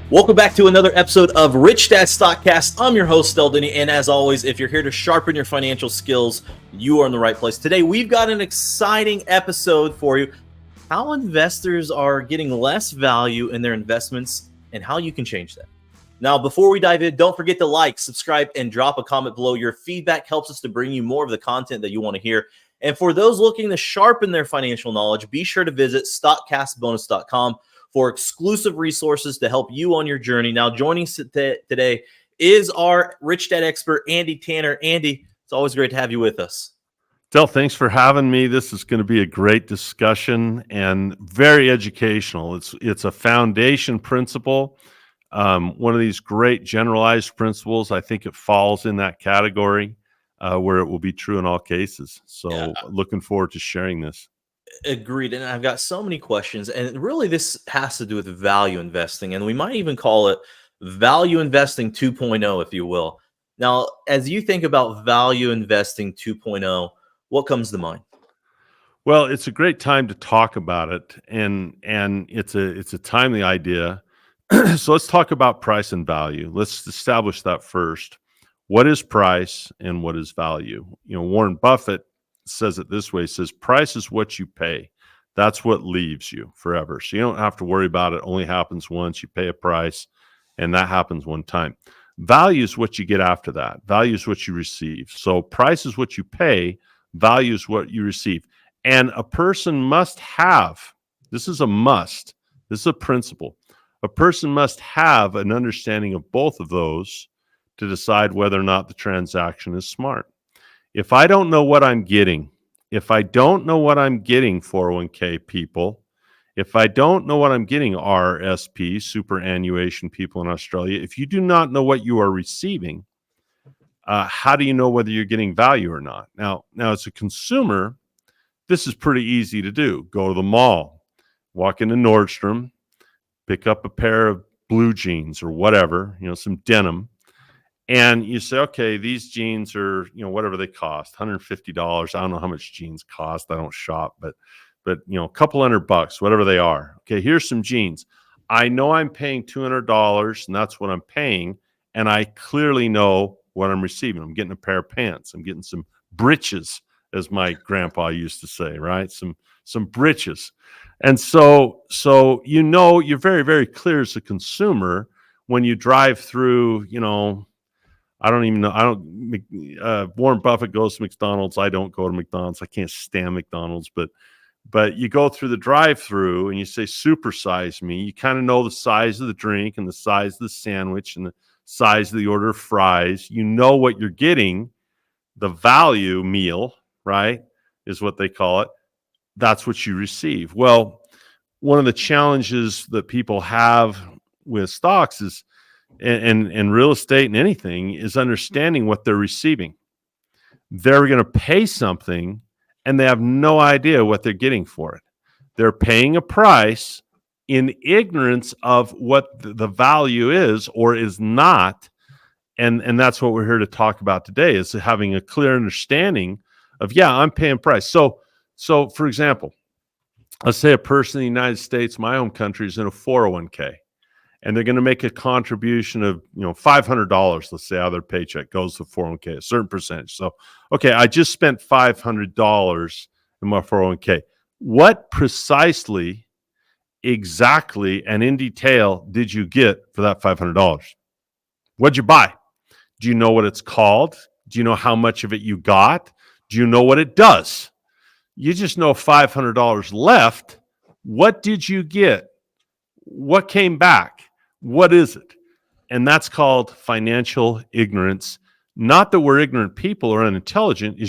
Welcome back to another episode of Rich Dad Stockcast. I'm your host, Denney, and as always, if you're here to sharpen your financial skills, you are in the right place. Today, we've got an exciting episode for you: how investors are getting less value in their investments and how you can change that. Now, before we dive in, don't forget to like, subscribe, and drop a comment below. Your feedback helps us to bring you more of the content that you want to hear. And for those looking to sharpen their financial knowledge, be sure to visit stockcastbonus.com for exclusive resources to help you on your journey. Now, joining us today is our Rich Dad expert, Andy Tanner. Andy, it's always great to have you with us. Del, thanks for having me. This is going to be a great discussion and very educational. It's a foundation principle, one of these great generalized principles. I think it falls in that category where it will be true in all cases. So looking forward to sharing this. Agreed. And I've got so many questions. And really, this has to do with value investing. And we might even call it value investing 2.0, if you will. Now, as you think about value investing 2.0, what comes to mind? Well, it's a great time to talk about it, and it's a timely idea. So let's talk about price and value. Let's establish that first. What is price and what is value? Warren Buffett says it this way. He says, price is what you pay. That's what leaves you forever. So you don't have to worry about it. It only happens once. You pay a price, and that happens one time. Value is what you get after that. Value is what you receive. So price is what you pay. Value is what you receive. And a person must have, this is a must, this is a principle. A person must have an understanding of both of those to decide whether or not the transaction is smart. If I don't know what I'm getting, 401k people, if I don't know what I'm getting, RSP, superannuation people in Australia, if you do not know what you are receiving, how do you know whether you're getting value or not? Now, as a consumer, this is pretty easy to do. Go to the mall, walk into Nordstrom, pick up a pair of blue jeans or whatever, some denim. And you say, okay, these jeans are, whatever they cost, $150. I don't know how much jeans cost. I don't shop, but a couple $100, whatever they are. Okay, here's some jeans. I know I'm paying $200, and that's what I'm paying. And I clearly know what I'm receiving. I'm getting a pair of pants. I'm getting some breeches, as my grandpa used to say, right? Some breeches. And so you're very, very clear as a consumer when you drive through, I don't even know. Warren Buffett goes to McDonald's. I don't go to McDonald's. I can't stand McDonald's, but you go through the drive-through and you say, supersize me. You kind of know the size of the drink and the size of the sandwich and the size of the order of fries. You know what you're getting. The value meal, right, is what they call it. That's what you receive. Well, one of the challenges that people have with stocks is, and real estate and anything, is understanding what they're receiving. They're going to pay something and they have no idea what they're getting for it. They're paying a price in ignorance of what the value is or is not. And that's what we're here to talk about today, is having a clear understanding of, I'm paying price. So for example, let's say a person in the United States, my home country, is in a 401k. And they're going to make a contribution of, $500, let's say, out of their paycheck goes to 401k, a certain percentage. So, okay, I just spent $500 in my 401k. What precisely, exactly, and in detail did you get for that $500? What'd you buy? Do you know what it's called? Do you know how much of it you got? Do you know what it does? You just know $500 left. What did you get? What came back? What is it? And that's called financial ignorance. Not that we're ignorant people or unintelligent.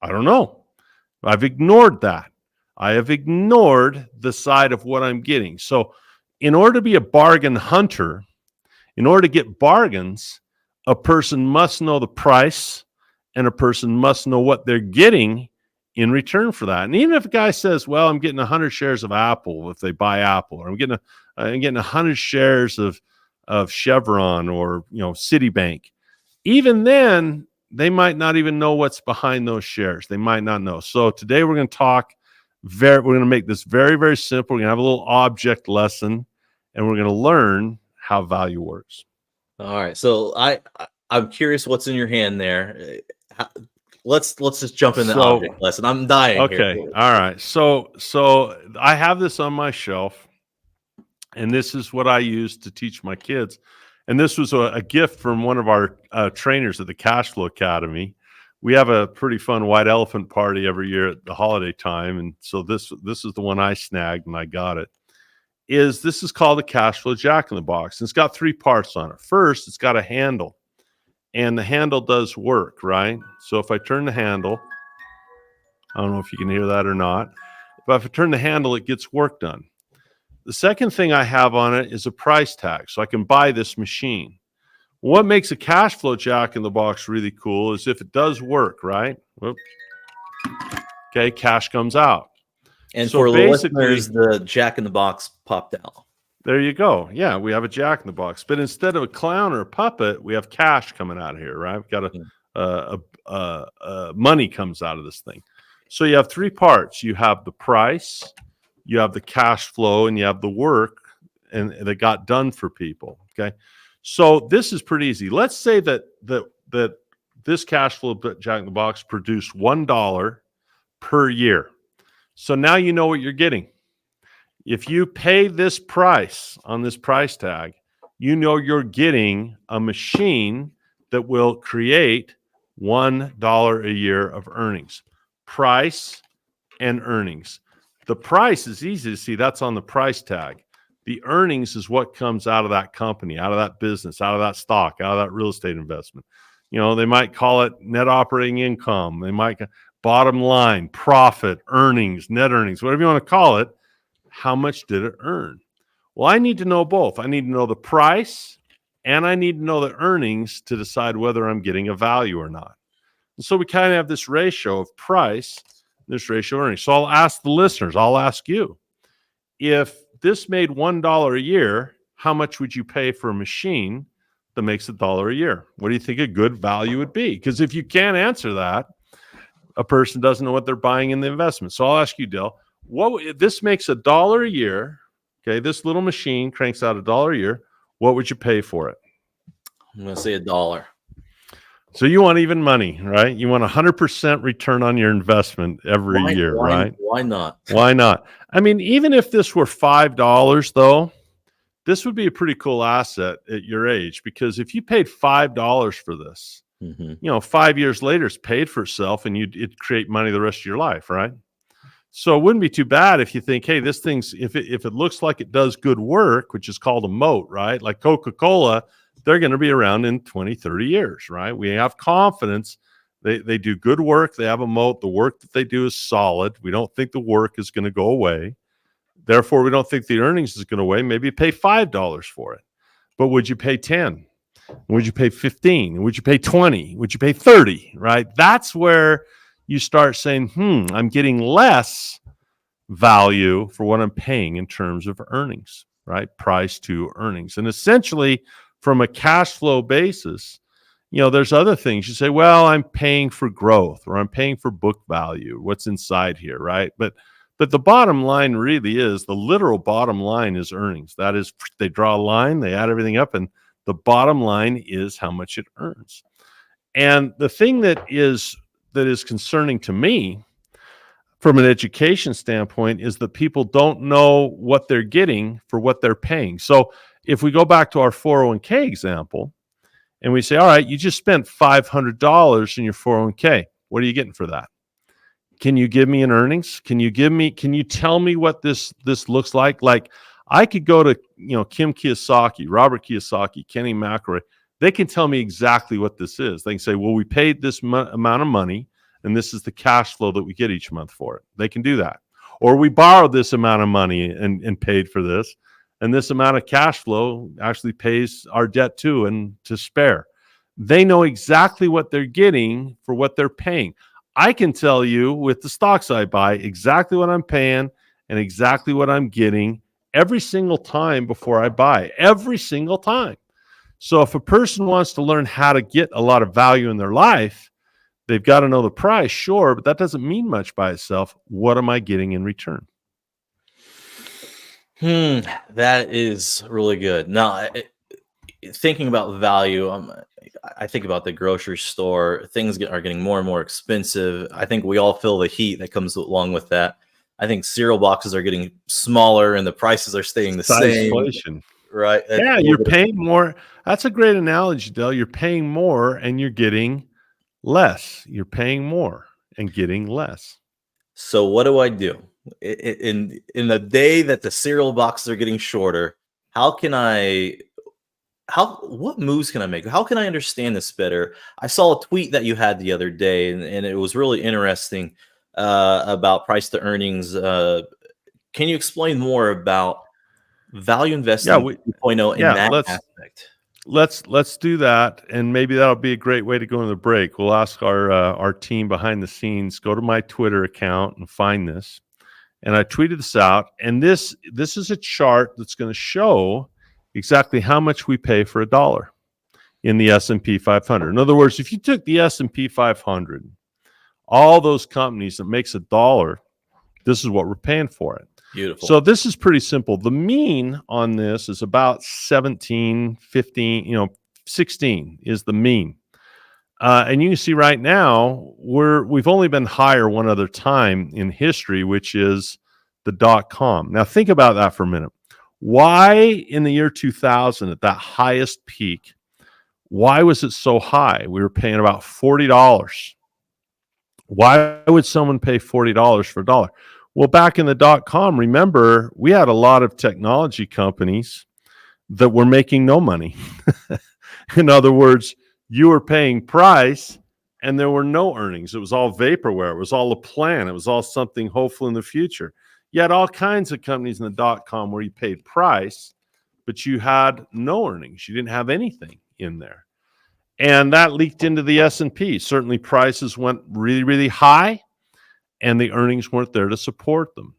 I don't know. I've ignored that. I have ignored the side of what I'm getting. So in order to be a bargain hunter, in order to get bargains, a person must know the price and a person must know what they're getting in return for that. And even if a guy says, well, I'm getting 100 shares of Apple if they buy Apple, or I'm getting 100 shares of Chevron or Citibank, even then they might not even know what's behind those shares. They might not know. So today we're going to we're going to make this very, very simple. We're going to have a little object lesson, and we're going to learn how value works. All right. So I'm curious what's in your hand there. Let's just jump in the object lesson. I'm dying here. Okay. All right. So I have this on my shelf, and this is what I use to teach my kids. And this was a gift from one of our trainers at the Cashflow Academy. We have a pretty fun white elephant party every year at the holiday time, and so this is the one I snagged and I got it. This is called the Cashflow Jack in the Box, and it's got 3 parts on it. First, it's got a handle, and the handle does work, right? So if I turn the handle, I don't know if you can hear that or not, but if I turn the handle, it gets work done. The second thing I have on it is a price tag, so I can buy this machine. What makes a Cashflow Jack in the Box really cool is if it does work, right? Whoops. Okay, cash comes out. And so for the listeners, the Jack in the Box popped out. There you go. Yeah, we have a Jack in the Box, but instead of a clown or a puppet, we have cash coming out of here, right? We've got money comes out of this thing. So you have 3 parts. You have the price, you have the cash flow, and you have the work and that got done for people. Okay. So this is pretty easy. Let's say that this cash flow Jack in the Box produced $1 per year. So now you know what you're getting. If you pay this price on this price tag, you know you're getting a machine that will create $1 a year of earnings. Price and earnings. The price is easy to see. That's on the price tag. The earnings is what comes out of that company, out of that business, out of that stock, out of that real estate investment. You know, they might call it net operating income. They might bottom line, profit, earnings, net earnings, whatever you want to call it. How much did it earn? Well, I need to know both. I need to know the price and I need to know the earnings to decide whether I'm getting a value or not. And so we kind of have this ratio of price, this ratio of earnings. So I'll ask the listeners, I'll ask you, if this made $1 a year, how much would you pay for a machine that makes $1 a year? What do you think a good value would be? Because if you can't answer that, a person doesn't know what they're buying in the investment. So I'll ask you, Dell, if this makes $1 a year, okay, this little machine cranks out $1 a year, what would you pay for it? I'm going to say $1. So you want even money, right? You want 100% return on your investment every year, right? Why not? Why not? I mean, even if this were $5, though, this would be a pretty cool asset at your age, because if you paid $5 for this, you know, 5 years later, it's paid for itself and it'd create money the rest of your life, right? So it wouldn't be too bad if you think, hey, this thing's, if it looks like it does good work, which is called a moat, right? Like Coca-Cola, they're going to be around in 20, 30 years, right? We have confidence. They do good work. They have a moat. The work that they do is solid. We don't think the work is going to go away. Therefore, we don't think the earnings is going to go away. Maybe pay $5 for it. But would you pay 10? Would you pay 15? Would you pay 20? Would you pay 30? Right? That's where you start saying, I'm getting less value for what I'm paying in terms of earnings, right? Price to earnings. And essentially, from a cash flow basis, you know, there's other things. You say, well, I'm paying for growth, or I'm paying for book value. What's inside here, right? But the bottom line really is, the literal bottom line is earnings. That is, they draw a line, they add everything up, and the bottom line is how much it earns. And the thing that is concerning to me from an education standpoint is that people don't know what they're getting for what they're paying. So if we go back to our 401k example and we say, all right, you just spent $500 in your 401k. What are you getting for that? Can you give me an earnings? Can you tell me what this looks like? Like, I could go to, Kim Kiyosaki, Robert Kiyosaki, Kenny McElroy. They can tell me exactly what this is. They can say, well, we paid this amount of money, and this is the cash flow that we get each month for it. They can do that. Or we borrowed this amount of money and paid for this, and this amount of cash flow actually pays our debt too and to spare. They know exactly what they're getting for what they're paying. I can tell you with the stocks I buy exactly what I'm paying and exactly what I'm getting every single time before I buy, every single time. So if a person wants to learn how to get a lot of value in their life, they've got to know the price, sure, but that doesn't mean much by itself. What am I getting in return? That is really good. Now, thinking about value, I think about the grocery store. Things are getting more and more expensive. I think we all feel the heat that comes along with that. I think cereal boxes are getting smaller and the prices are staying the same. Stagflation. Right? A Yeah, little you're bit of paying more. That's a great analogy, Dale. You're paying more and you're getting less. You're paying more and getting less. So what do I do in the day that the cereal boxes are getting shorter? How can I how what moves can I make? How can I understand this better? I saw a tweet that you had the other day, and it was really interesting about price to earnings. Can you explain more about value Yeah, investing we 2.0 in yeah, that let's aspect? let's do that, and maybe that'll be a great way to go into the break. We'll ask our team behind the scenes, go to my Twitter account and find this. And I tweeted this out, and this is a chart that's going to show exactly how much we pay for a dollar in the S&P 500. In other words, if you took the S&P 500, all those companies that makes a dollar, this is what we're paying for it. Beautiful. So this is pretty simple. The mean on this is about 17, 15, 16 is the mean. And you can see right now we've only been higher one other time in history, which is the .com. Now think about that for a minute. Why in the year 2000 at that highest peak, why was it so high? We were paying about $40. Why would someone pay $40 for a dollar? Well, back in the .com, remember, we had a lot of technology companies that were making no money. In other words, you were paying price and there were no earnings. It was all vaporware. It was all a plan. It was all something hopeful in the future. You had all kinds of companies in the .com where you paid price, but you had no earnings. You didn't have anything in there. And that leaked into the S&P. Certainly prices went really, really high and the earnings weren't there to support them.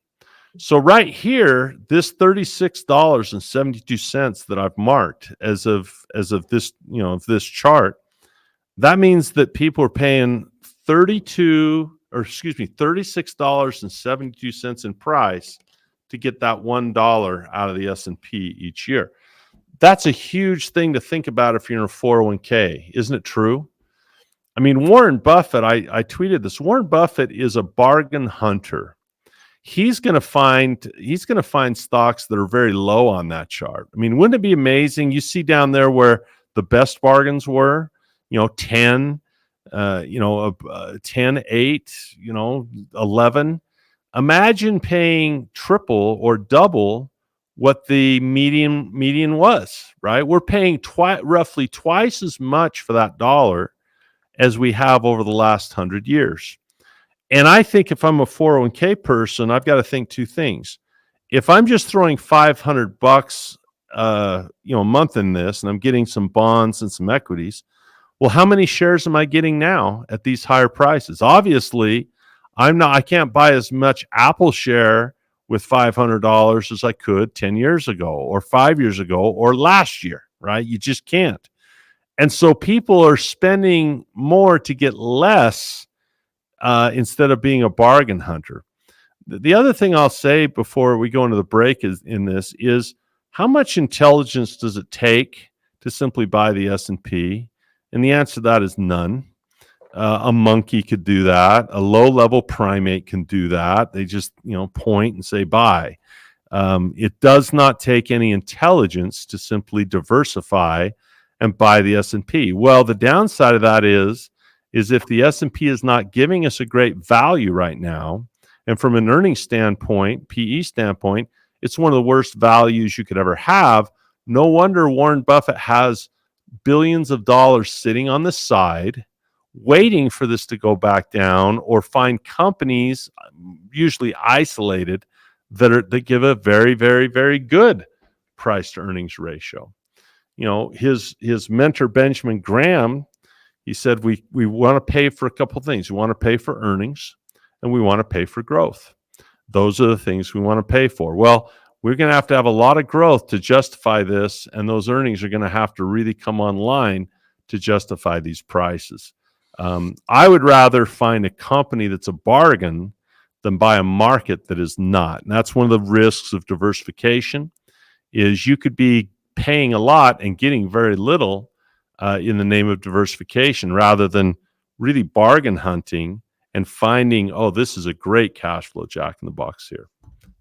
So right here, this $36.72 that I've marked as of this, of this chart, that means that people are paying $36.72 in price to get that $1 out of the S&P each year. That's a huge thing to think about if you're in a 401k, isn't it true? I mean, Warren Buffett, I tweeted this. Warren Buffett is a bargain hunter. He's going to find stocks that are very low on that chart. I mean, wouldn't it be amazing? You see down there where the best bargains were, 10, 10, 8, 11. Imagine paying triple or double what the median was, right? We're paying roughly twice as much for that dollar as we have over the last 100 years. And I think if I'm a 401k person, I've got to think two things. If I'm just throwing $500 a month in this and I'm getting some bonds and some equities, well, how many shares am I getting now at these higher prices? Obviously, I can't buy as much Apple share with $500 as I could 10 years ago or 5 years ago or last year, right? You just can't. And so people are spending more to get less instead of being a bargain hunter. The other thing I'll say before we go into the break is how much intelligence does it take to simply buy the S&P? And the answer to that is none. A monkey could do that. A low-level primate can do that. They just point and say buy. It does not take any intelligence to simply diversify and buy the S&P. Well, the downside of that is if the S&P is not giving us a great value right now, and from an earnings standpoint, PE standpoint, it's one of the worst values you could ever have. No wonder Warren Buffett has billions of dollars sitting on the side, waiting for this to go back down, or find companies, usually isolated, that give a very, very, very good price to earnings ratio. His mentor Benjamin Graham, he said we want to pay for a couple of things. We want to pay for earnings and we want to pay for growth. Those are the things we want to pay for. Well, we're going to have a lot of growth to justify this, and those earnings are going to have to really come online to justify these prices. I would rather find a company that's a bargain than buy a market that is not. And that's one of the risks of diversification, is you could be paying a lot and getting very little in the name of diversification, rather than really bargain hunting and finding, oh, this is a great cash flow jack in the box here.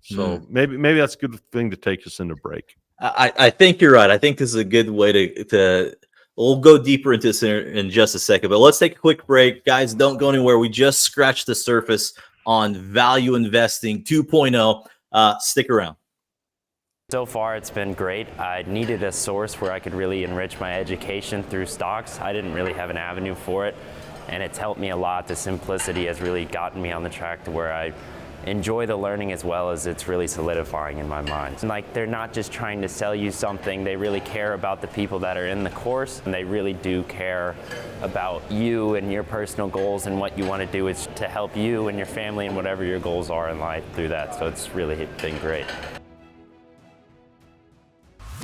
So maybe that's a good thing to take us into break. I think you're right. I think this is a good way to we'll go deeper into this in just a second, but let's take a quick break. Guys, don't go anywhere. We just scratched the surface on value investing 2.0. Stick around. So far, it's been great. I needed a source where I could really enrich my education through stocks. I didn't really have an avenue for it, and it's helped me a lot. The simplicity has really gotten me on the track to where I enjoy the learning, as well as it's really solidifying in my mind. And like, they're not just trying to sell you something, they really care about the people that are in the course, and they really do care about you and your personal goals, and what you want to do is to help you and your family and whatever your goals are in life through that. So it's really been great.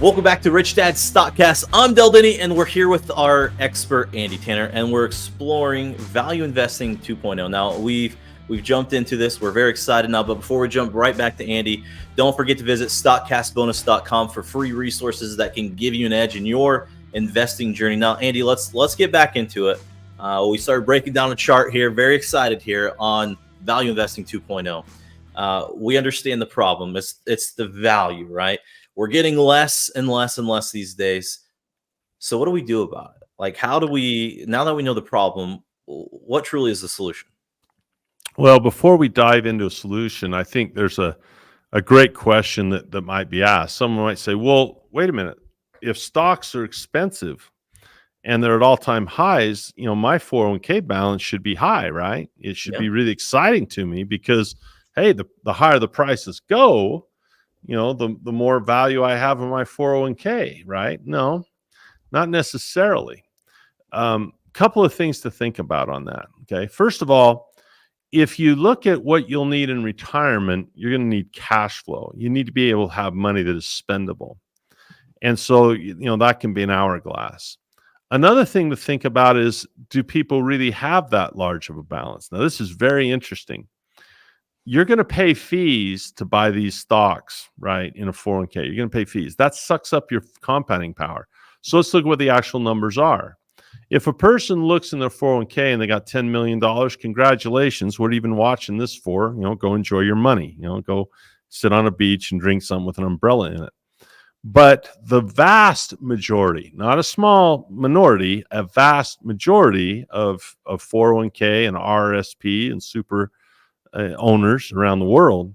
Welcome back to Rich Dad's Stockcast. I'm Denney, and we're here with our expert Andy Tanner, and we're exploring value investing 2.0. Now, we've jumped into this. We're very excited now, but before we jump right back to Andy, don't forget to visit stockcastbonus.com for free resources that can give you an edge in your investing journey. Now, Andy, let's get back into it. We started breaking down a chart here. Very excited here on value investing 2.0. We understand the problem. It's the value, right? We're getting less and less and less these days. So what do we do about it? Like, how do we, now that we know the problem, what truly is the solution? Well, before we dive into a solution, I think there's a great question that might be asked. Someone might say, well, wait a minute. If stocks are expensive and they're at all-time highs, my 401k balance should be high, right? It should be really exciting to me because, hey, the higher the prices go, the more value I have in my 401k, right? No, not necessarily. Couple of things to think about on that. Okay. First of all, if you look at what you'll need in retirement, you're going to need cash flow. You need to be able to have money that is spendable. And so, that can be an hourglass. Another thing to think about is, do people really have that large of a balance? Now, this is very interesting. You're going to pay fees to buy these stocks, right? In a 401k, you're going to pay fees. That sucks up your compounding power. So let's look at what the actual numbers are. If a person looks in their 401k and they got $10 million, congratulations. What are you even watching this for? Go enjoy your money. Go sit on a beach and drink something with an umbrella in it. But the vast majority, not a small minority, a vast majority of 401k and RSP and super owners around the world,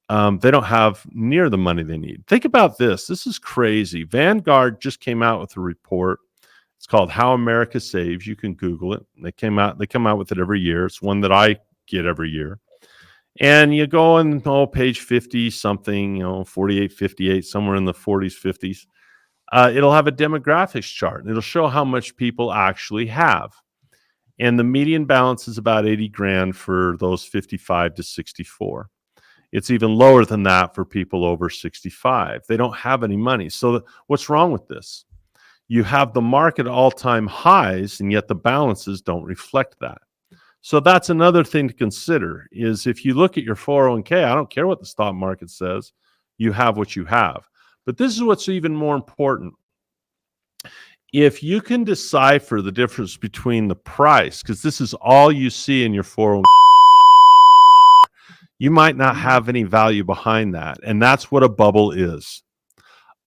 they don't have near the money they need. Think about this. This is crazy. Vanguard just came out with a report. It's called How America Saves. You can Google it. They come out with it every year. It's one that I get every year. And you go on page 50 something, 48, 58, somewhere in the 40s, 50s. It'll have a demographics chart. And it'll show how much people actually have. And the median balance is about 80 grand for those 55 to 64. It's even lower than that for people over 65. They don't have any money. So what's wrong with this? You have the market all-time highs, and yet the balances don't reflect that. So that's another thing to consider, is if you look at your 401k, I don't care what the stock market says, you have what you have. But this is what's even more important. If you can decipher the difference between the price, because this is all you see in your 401k, you might not have any value behind that. And that's what a bubble is.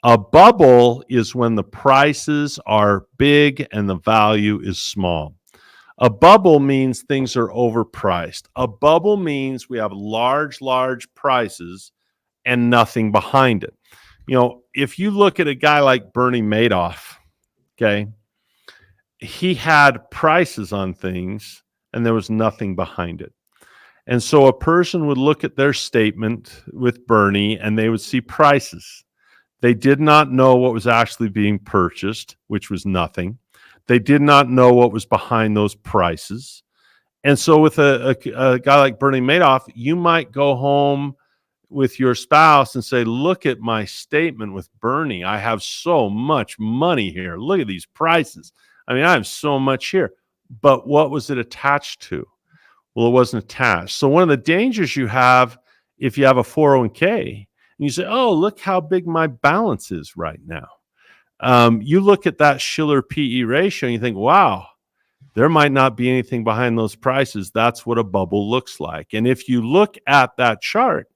A bubble is when the prices are big and the value is small. A bubble means things are overpriced. A bubble means we have large prices and nothing behind it. If you look at a guy like Bernie Madoff, okay, he had prices on things and there was nothing behind it. And so a person would look at their statement with Bernie and they would see prices. They did not know what was actually being purchased, which was nothing. They did not know what was behind those prices. And so with a guy like Bernie Madoff, you might go home with your spouse and say, look at my statement with Bernie. I have so much money here. Look at these prices. I have so much here. But what was it attached to? Well, it wasn't attached. So one of the dangers you have if you have a 401k, and you say, oh, look how big my balance is right now. You look at that Shiller PE ratio and you think, wow, there might not be anything behind those prices. That's what a bubble looks like. And if you look at that chart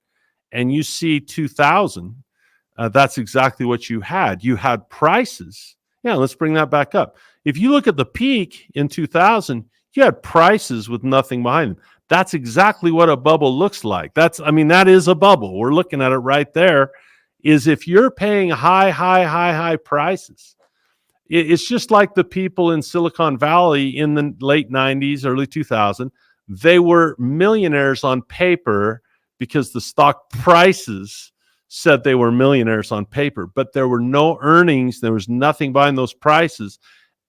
and you see 2000, that's exactly what you had. You had prices. Yeah, let's bring that back up. If you look at the peak in 2000, you had prices with nothing behind them. That's exactly what a bubble looks like. That is a bubble. We're looking at it right there. Is if you're paying high prices, it's just like the people in Silicon Valley in the late 90s, early 2000. They were millionaires on paper because the stock prices said they were millionaires on paper, but there were no earnings. There was nothing behind those prices.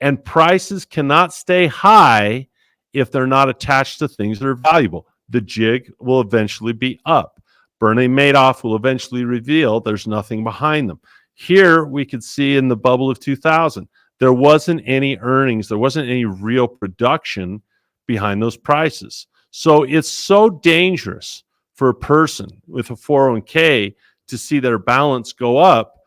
And prices cannot stay high if they're not attached to things that are valuable. The jig will eventually be up. Bernie Madoff will eventually reveal there's nothing behind them. Here we could see in the bubble of 2000, there wasn't any earnings. There wasn't any real production behind those prices. So it's so dangerous for a person with a 401k to see their balance go up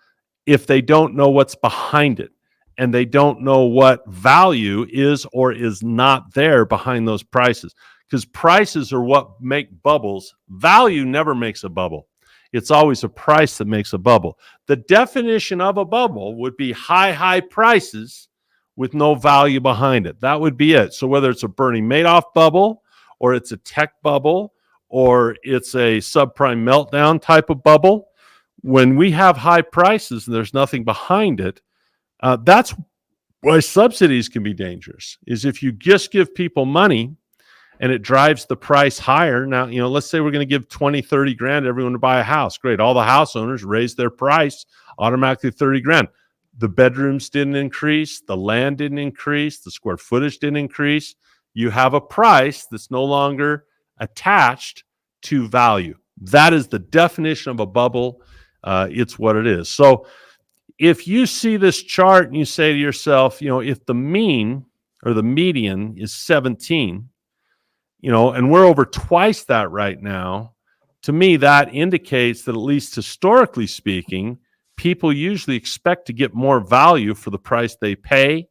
if they don't know what's behind it and they don't know what value is or is not there behind those prices. Because prices are what make bubbles. Value never makes a bubble. It's always a price that makes a bubble. The definition of a bubble would be high prices with no value behind it. That would be it. So whether it's a Bernie Madoff bubble or it's a tech bubble or it's a subprime meltdown type of bubble, when we have high prices and there's nothing behind it, that's why subsidies can be dangerous, is if you just give people money and it drives the price higher. Now, let's say we're going to give 20, 30 grand to everyone to buy a house. Great. All the house owners raise their price automatically 30 grand. The bedrooms didn't increase. The land didn't increase. The square footage didn't increase. You have a price that's no longer attached to value. That is the definition of a bubble. It's what it is. So if you see this chart and you say to yourself, if the mean or the median is 17, and we're over twice that right now, to me, that indicates that, at least historically speaking, people usually expect to get more value for the price they pay.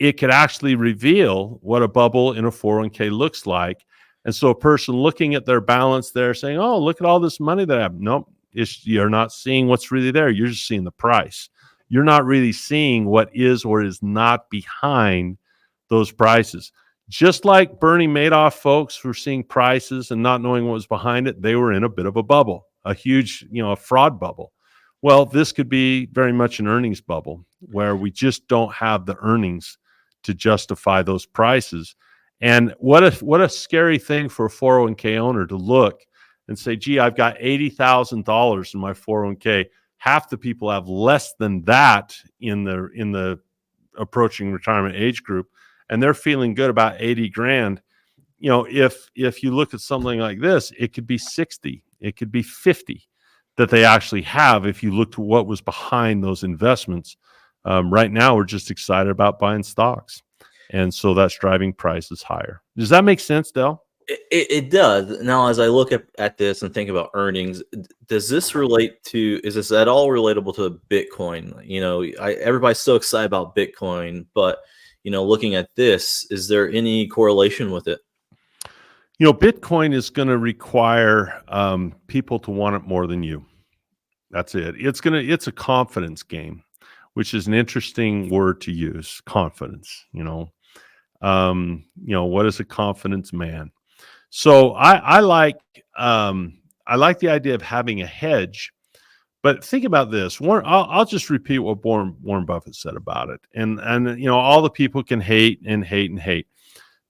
It could actually reveal what a bubble in a 401k looks like. And so a person looking at their balance there saying, oh, look at all this money that I have. Nope, you're not seeing what's really there. You're just seeing the price. You're not really seeing what is or is not behind those prices. Just like Bernie Madoff folks were seeing prices and not knowing what was behind it, they were in a bit of a bubble, a huge, a fraud bubble. Well, this could be very much an earnings bubble where we just don't have the earnings to justify those prices. And what a scary thing for a 401k owner to look and say, gee, I've got $80,000 in my 401k. Half the people have less than that in the approaching retirement age group, and they're feeling good about 80 grand. If you look at something like this, it could be 60, it could be 50 that they actually have if you look to what was behind those investments. Right now, we're just excited about buying stocks. And so that's driving prices higher. Does that make sense, Del? It does. Now, as I look at this and think about earnings, is this at all relatable to Bitcoin? Everybody's so excited about Bitcoin, but, looking at this, is there any correlation with it? Bitcoin is going to require people to want it more than you. That's it. It's a confidence game, which is an interesting word to use. Confidence, what is a confidence man? So I like the idea of having a hedge, but think about this. I'll just repeat what Warren Buffett said about it. And all the people can hate and hate and hate.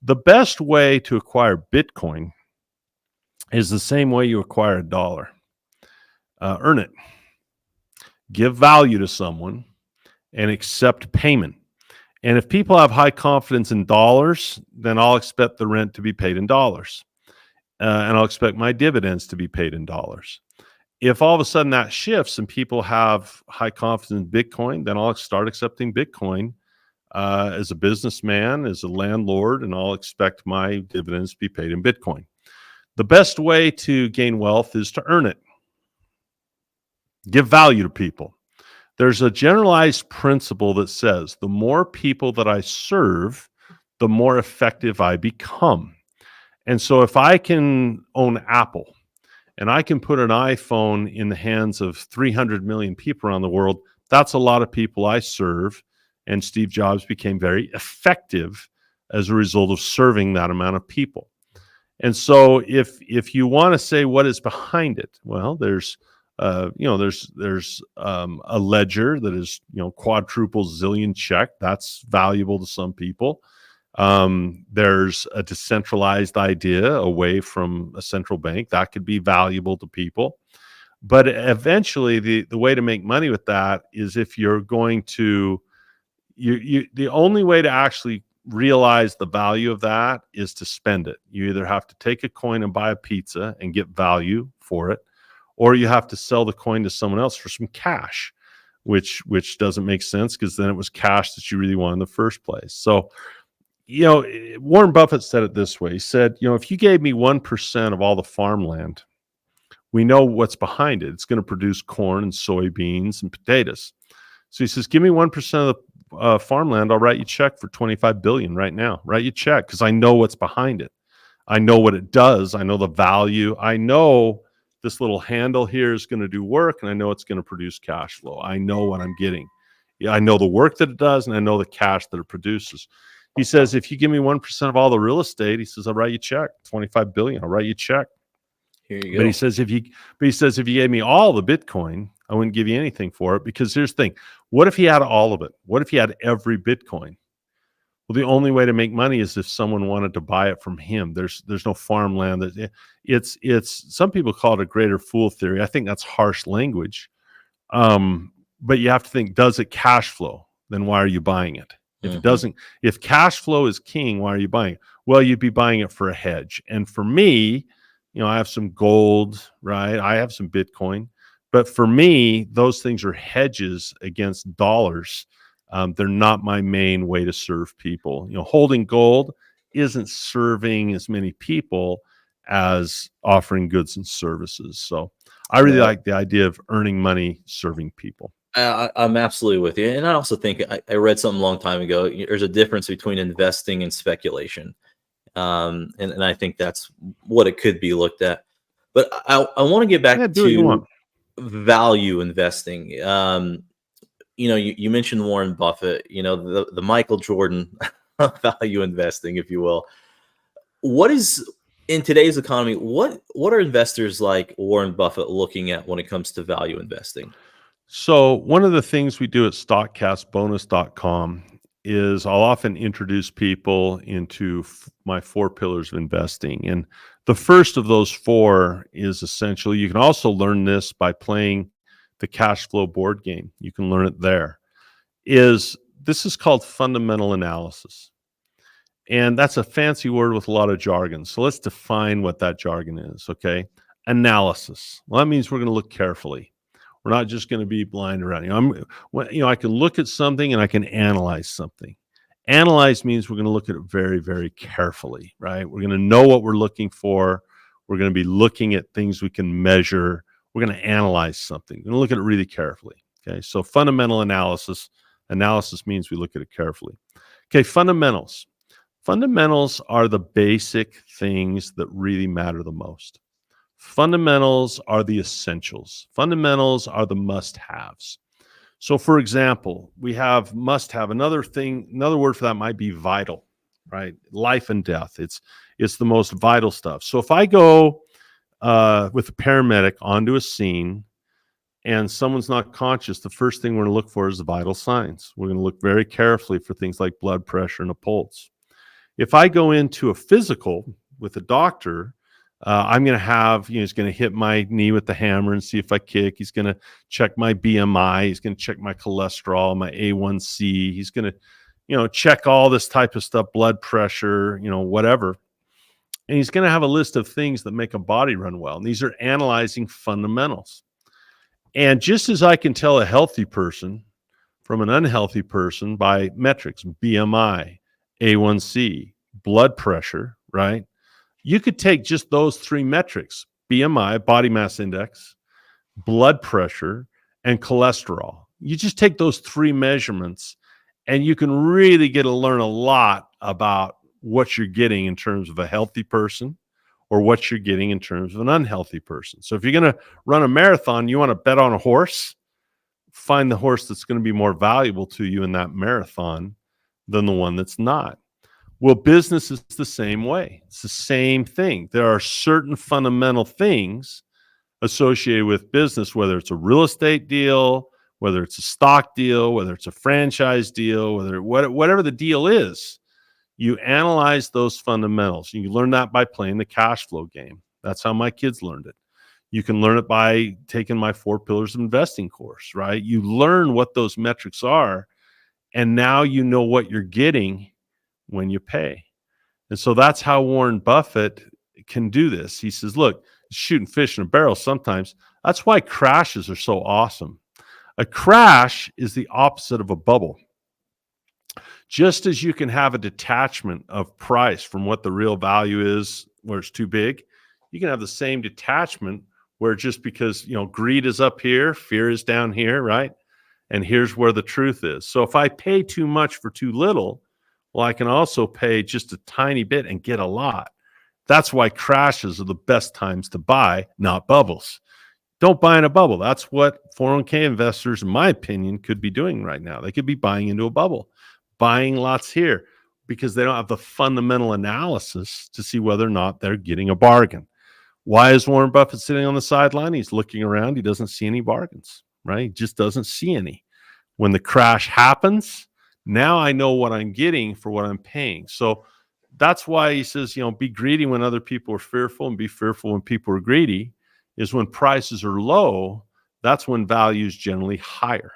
The best way to acquire Bitcoin is the same way you acquire a dollar. Earn it. Give value to someone and accept payment. And if people have high confidence in dollars, then I'll expect the rent to be paid in dollars. And I'll expect my dividends to be paid in dollars. If all of a sudden that shifts and people have high confidence in Bitcoin, then I'll start accepting Bitcoin as a businessman, as a landlord, and I'll expect my dividends to be paid in Bitcoin. The best way to gain wealth is to earn it. Give value to people. There's a generalized principle that says the more people that I serve, the more effective I become. And so if I can own Apple and I can put an iPhone in the hands of 300 million people around the world, that's a lot of people I serve. And Steve Jobs became very effective as a result of serving that amount of people. And so if you want to say what is behind it, well, there's a ledger that is, quadruple zillion check. That's valuable to some people. There's a decentralized idea away from a central bank that could be valuable to people. But eventually the way to make money with that is if you're going to, the only way to actually realize the value of that is to spend it. You either have to take a coin and buy a pizza and get value for it, or you have to sell the coin to someone else for some cash, which doesn't make sense because then it was cash that you really wanted in the first place. So, Warren Buffett said it this way. He said, if you gave me 1% of all the farmland, we know what's behind it. It's going to produce corn and soybeans and potatoes. So he says, give me 1% of the farmland, I'll write you a check for $25 billion right now. Write you a check because I know what's behind it. I know what it does. I know the value. I know this little handle here is going to do work, and I know it's going to produce cash flow. I know what I'm getting. I know the work that it does, and I know the cash that it produces. He says, if you give me 1% of all the real estate, he says, I'll write you a check, $25 billion. I'll write you a check. Here you go. But he says, if you gave me all the Bitcoin, I wouldn't give you anything for it, because here's the thing. What if he had all of it? What if he had every Bitcoin? Well, the only way to make money is if someone wanted to buy it from him. There's no farmland. It's some people call it a greater fool theory. I think that's harsh language. But you have to think, does it cash flow? Then why are you buying it? If it doesn't, if cash flow is king, why are you buying it? Well, you'd be buying it for a hedge. And for me, I have some gold, right? I have some Bitcoin. But for me, those things are hedges against dollars. They're not my main way to serve people. Holding gold isn't serving as many people as offering goods and services. So I really like the idea of earning money serving people. I'm absolutely with you. And I also think I read something a long time ago. There's a difference between investing and speculation. And I think that's what it could be looked at. But I want to get back to value investing. You mentioned Warren Buffett, the Michael Jordan value investing, if you will. What is, in today's economy, what are investors like Warren Buffett looking at when it comes to value investing? So one of the things we do at stockcastbonus.com is I'll often introduce people into my 4 pillars of investing. And the first of those 4 is essentially, you can also learn this by playing the Cashflow board game. You can learn it there. This is called fundamental analysis. And that's a fancy word with a lot of jargon. So let's define what that jargon is, okay? Analysis. Well, that means we're going to look carefully. We're not just going to be blind around. I can look at something and I can analyze something. Analyze means we're going to look at it very, very carefully, right? We're going to know what we're looking for. We're going to be looking at things we can measure. We're going to analyze something. We're going to look at it really carefully. Okay, so fundamental analysis. Analysis means we look at it carefully. Okay, fundamentals. Fundamentals are the basic things that really matter the most. Fundamentals are the essentials. Fundamentals are the must-haves. So, for example, we have must-have. Another word for that might be vital, right? Life and death. It's the most vital stuff. So if I go with a paramedic onto a scene and someone's not conscious, the first thing we're going to look for is the vital signs. We're going to look very carefully for things like blood pressure and a pulse. If I go into a physical with a doctor, I'm going to have, he's going to hit my knee with the hammer and see if I kick. He's going to check my BMI. He's going to check my cholesterol, my A1C. He's going to, check all this type of stuff, blood pressure, whatever. And he's going to have a list of things that make a body run well. And these are analyzing fundamentals. And just as I can tell a healthy person from an unhealthy person by metrics, BMI, A1C, blood pressure, right? You could take just those 3 metrics, BMI, body mass index, blood pressure, and cholesterol. You just take those 3 measurements and you can really get to learn a lot about what you're getting in terms of a healthy person or what you're getting in terms of an unhealthy person. So if you're going to run a marathon, you want to bet on a horse, find the horse that's going to be more valuable to you in that marathon than the one that's not. Well, business is the same way. It's the same thing. There are certain fundamental things associated with business, whether it's a real estate deal, whether it's a stock deal, whether it's a franchise deal, whatever the deal is, you analyze those fundamentals. You learn that by playing the cash flow game. That's how my kids learned it. You can learn it by taking my 4 Pillars of Investing course, right? You learn what those metrics are, and now you know what you're getting when you pay. And so that's how Warren Buffett can do this. He says, look, shooting fish in a barrel sometimes. That's why crashes are so awesome. A crash is the opposite of a bubble. Just as you can have a detachment of price from what the real value is where it's too big, you can have the same detachment where just because, greed is up here, fear is down here, right? And here's where the truth is. So if I pay too much for too little, well, I can also pay just a tiny bit and get a lot. That's why crashes are the best times to buy, not bubbles. Don't buy in a bubble. That's what 401k investors, in my opinion, could be doing right now. They could be buying into a bubble, buying lots here because they don't have the fundamental analysis to see whether or not they're getting a bargain. Why is Warren Buffett sitting on the sideline? He's looking around. He doesn't see any bargains, right? He just doesn't see any. When the crash happens, now I know what I'm getting for what I'm paying. So that's why he says, be greedy when other people are fearful and be fearful when people are greedy, is when prices are low, that's when value is generally higher.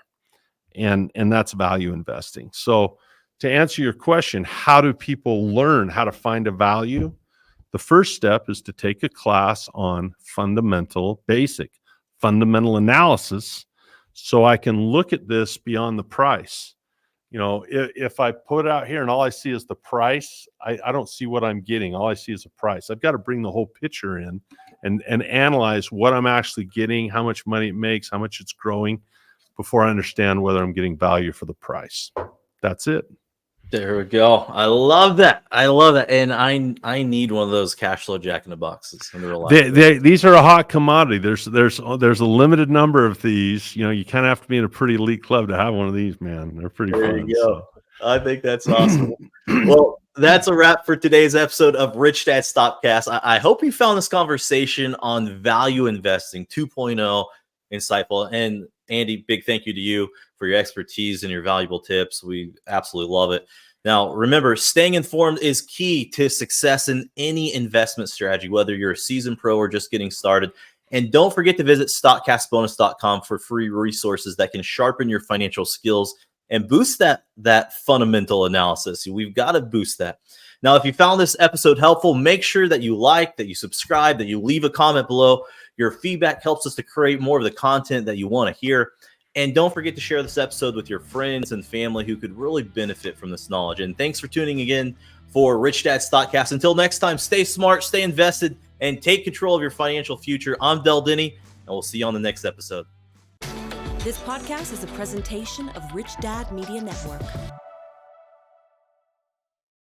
And that's value investing. So to answer your question, how do people learn how to find a value? The first step is to take a class on fundamental analysis so I can look at this beyond the price. If I put it out here and all I see is the price, I don't see what I'm getting. All I see is a price. I've got to bring the whole picture in and analyze what I'm actually getting, how much money it makes, how much it's growing before I understand whether I'm getting value for the price. That's it. There we go. I love that. And I need one of those cash flow Jack in the Boxes in real life. These are a hot commodity. There's a limited number of these. You kind of have to be in a pretty elite club to have one of these, man. They're pretty there fun. You go. So. I think that's awesome. Well, that's a wrap for today's episode of Rich Dad Stockcast. I hope you found this conversation on value investing 2.0 insightful. And Andy, big thank you to you for your expertise and your valuable tips. We absolutely love it. Now, remember, staying informed is key to success in any investment strategy, whether you're a seasoned pro or just getting started. And don't forget to visit stockcastbonus.com for free resources that can sharpen your financial skills and boost that fundamental analysis. We've got to boost that. Now, if you found this episode helpful, make sure that you like, that you subscribe, that you leave a comment below. Your feedback helps us to create more of the content that you want to hear. And don't forget to share this episode with your friends and family who could really benefit from this knowledge. And thanks for tuning again for Rich Dad Stockcast. Until next time, stay smart, stay invested, and take control of your financial future. I'm Denney, and we'll see you on the next episode. This podcast is a presentation of Rich Dad Media Network.